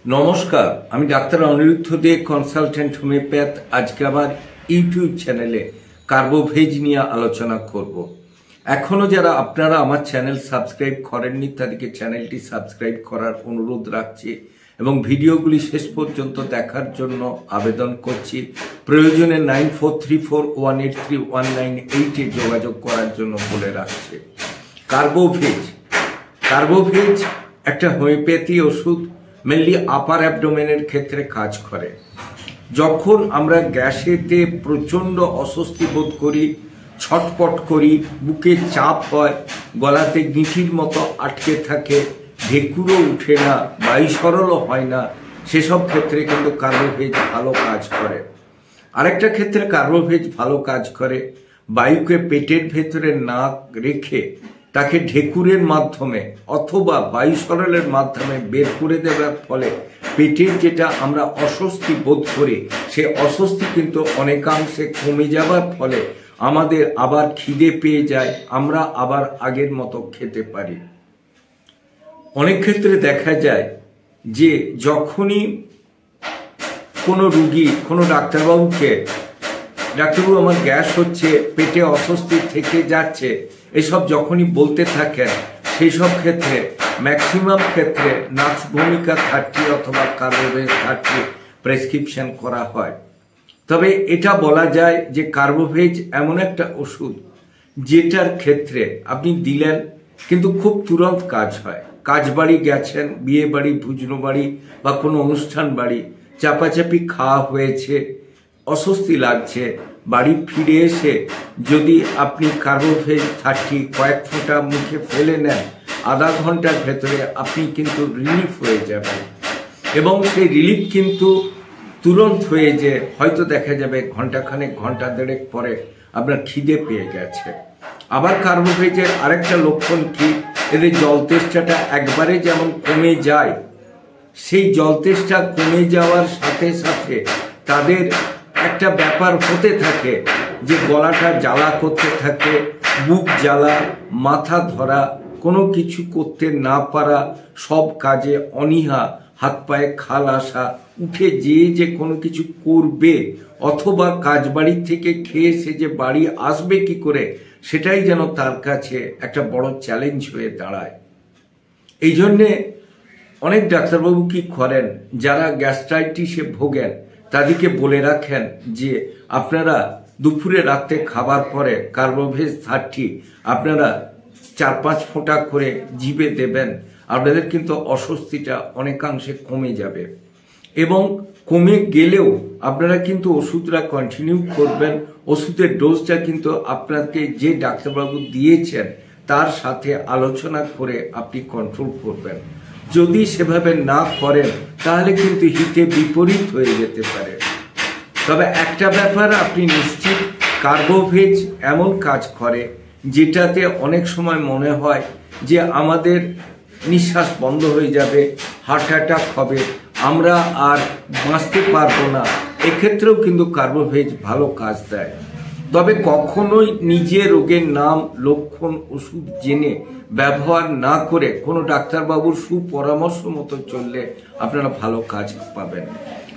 নমস্কার, আমি ডাক্তার অনিরুদ্ধ দে, consultant homeopath. আজকে আমার ইউটিউব চ্যানেলে কার্বোভেজ নিয়ে আলোচনা করব। এখনো যারা আপনারা আমার চ্যানেল সাবস্ক্রাইব করেননি তাদেরকে চ্যানেলটি সাবস্ক্রাইব করার অনুরোধ রাখছি এবং ভিডিওগুলি শেষ পর্যন্ত দেখার জন্য আবেদন করছি। প্রয়োজনে 9434183198 যোগাযোগ করার জন্য বলে রাখছি। কার্বোভেজ একটা হোমিওপ্যাথি ওষুধ, মেনলি আপার অ্যাবডোমেনের ক্ষেত্রে কাজ করে। যখন আমরা গ্যাসেতে প্রচণ্ড অস্বস্তি বোধ করি, ছটপট করি, বুকে চাপ হয়, গলাতে গিঁঠির মতো আটকে থাকে, ঢেকুরও উঠে না, বায়ু সরলও হয় না, সেসব ক্ষেত্রে কিন্তু কার্বোভেজ ভালো কাজ করে। আরেকটা ক্ষেত্রে কার্বোভেজ ভালো কাজ করে, বায়ুকে পেটের ভেতরে না রেখে তাকে ঢেকুরের মাধ্যমে অথবা বায়ু সরলের মাধ্যমে বের করে দেওয়ার ফলে পেটের যেটা আমরা অস্বস্তি বোধ করি সে অস্বস্তি কিন্তু অনেকাংশে কমে যাওয়ার ফলে আমাদের আবার খিদে পেয়ে যায়, আমরা আবার আগের মতো খেতে পারি। অনেক ক্ষেত্রে দেখা যায় যে যখনই কোনো রুগী কোনো ডাক্তারবাবু আমার গ্যাস হচ্ছে, পেটে অস্বস্তি থেকে যাচ্ছে, এসব যখনই বলতে থাকেন সেই সব ক্ষেত্রে ম্যাক্সিমাম ক্ষেত্রে নাক্স ভূমিকা 30 অথবা কার্বোভেজ 30 প্রেসক্রিপশন করা হয়। তবে এটা বলা যায় যে কার্বোভেজ এমন একটা ওষুধ যেটার ক্ষেত্রে আপনি দিলেন কিন্তু খুব তুরন্ত কাজ হয়। কাজ বাড়ি গেছেন, বিয়ে বাড়ি, ভুজনো বাড়ি বা কোনো অনুষ্ঠান বাড়ি, চাপাচাপি খাওয়া হয়েছে, অস্বস্তি লাগছে, বাড়ি ফিরে এসে যদি আপনি কার্বোভেজ 30 কয়েক ফোঁটা মুখে ফেলে নেন, আধা ঘন্টার ভেতরে আপনি কিন্তু রিলিফ হয়ে যাবেন। এবং সেই রিলিফ কিন্তু তুরন্ত হয়ে যে হয়তো দেখা যাবে ঘন্টাখানেক ঘন্টা দেড়েক পরে আপনার খিদে পেয়ে গেছে। আবার কার্বোভেজের আরেকটা লক্ষণ কি, এদের জল তেষ্টাটা একবারে যেমন কমে যায়, সেই জল তেষ্টা কমে যাওয়ার সাথে সাথে তাদের একটা ব্যাপার হতে থাকে যে গলাটা জ্বালা করতে থাকে, বুক জ্বালা, মাথা ধরা, কোনো কিছু করতে না পারা, সব কাজে অনীহা, হাত পায়ে খাল আসা, উঠে যে কোনো কিছু করবে অথবা কাজ বাড়ি থেকে খেয়ে সে যে বাড়ি আসবে কি করে সেটাই যেন তার কাছে একটা বড় চ্যালেঞ্জ হয়ে দাঁড়ায়। এই জন্যে অনেক ডাক্তারবাবু কি করেন, যারা গ্যাস্ট্রাইটিসে ভোগেন তাদেরকে বলে রাখেন যে আপনারা দুপুরে রাতে খাবার পরে কার্বোভেজ 30 আপনারা 4-5 ফোঁটা করে জিভে দেবেন, আপনাদের কিন্তু অস্বস্তিটা অনেকাংশে কমে যাবে। এবং কমে গেলেও আপনারা কিন্তু ওষুধটা কন্টিনিউ করবেন। ওষুধের ডোজটা কিন্তু আপনাকে যে ডাক্তারবাবু দিয়েছেন তার সাথে আলোচনা করে আপনি কন্ট্রোল করবেন। যদি সেভাবে না করেন তাহলে কিন্তু হিতে বিপরীত হয়ে যেতে পারে। তবে একটা ব্যাপার আপনি নিশ্চিত, কার্বোভেজ এমন কাজ করে যেটাতে অনেক সময় মনে হয় যে আমাদের নিঃশ্বাস বন্ধ হয়ে যাবে, হার্ট অ্যাটাক হবে, আমরা আর বাঁচতে পারবো না, এক্ষেত্রেও কিন্তু কার্বোভেজ ভালো কাজ দেয়। তবে কখনোই নিজে রোগের নাম, লক্ষণ, ওষুধ জেনে ব্যবহার না করে কোনো ডাক্তারবাবুর সুপরামর্শ মতো চললে আপনারা ভালো কাজ পাবেন।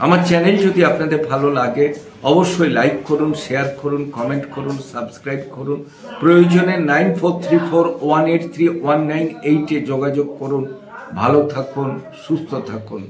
আমার চ্যানেল যদি আপনাদের ভালো লাগে অবশ্যই লাইক করুন, শেয়ার করুন, কমেন্ট করুন, সাবস্ক্রাইব করুন। প্রয়োজনে 9434183198 যোগাযোগ করুন। ভালো থাকুন, সুস্থ থাকুন।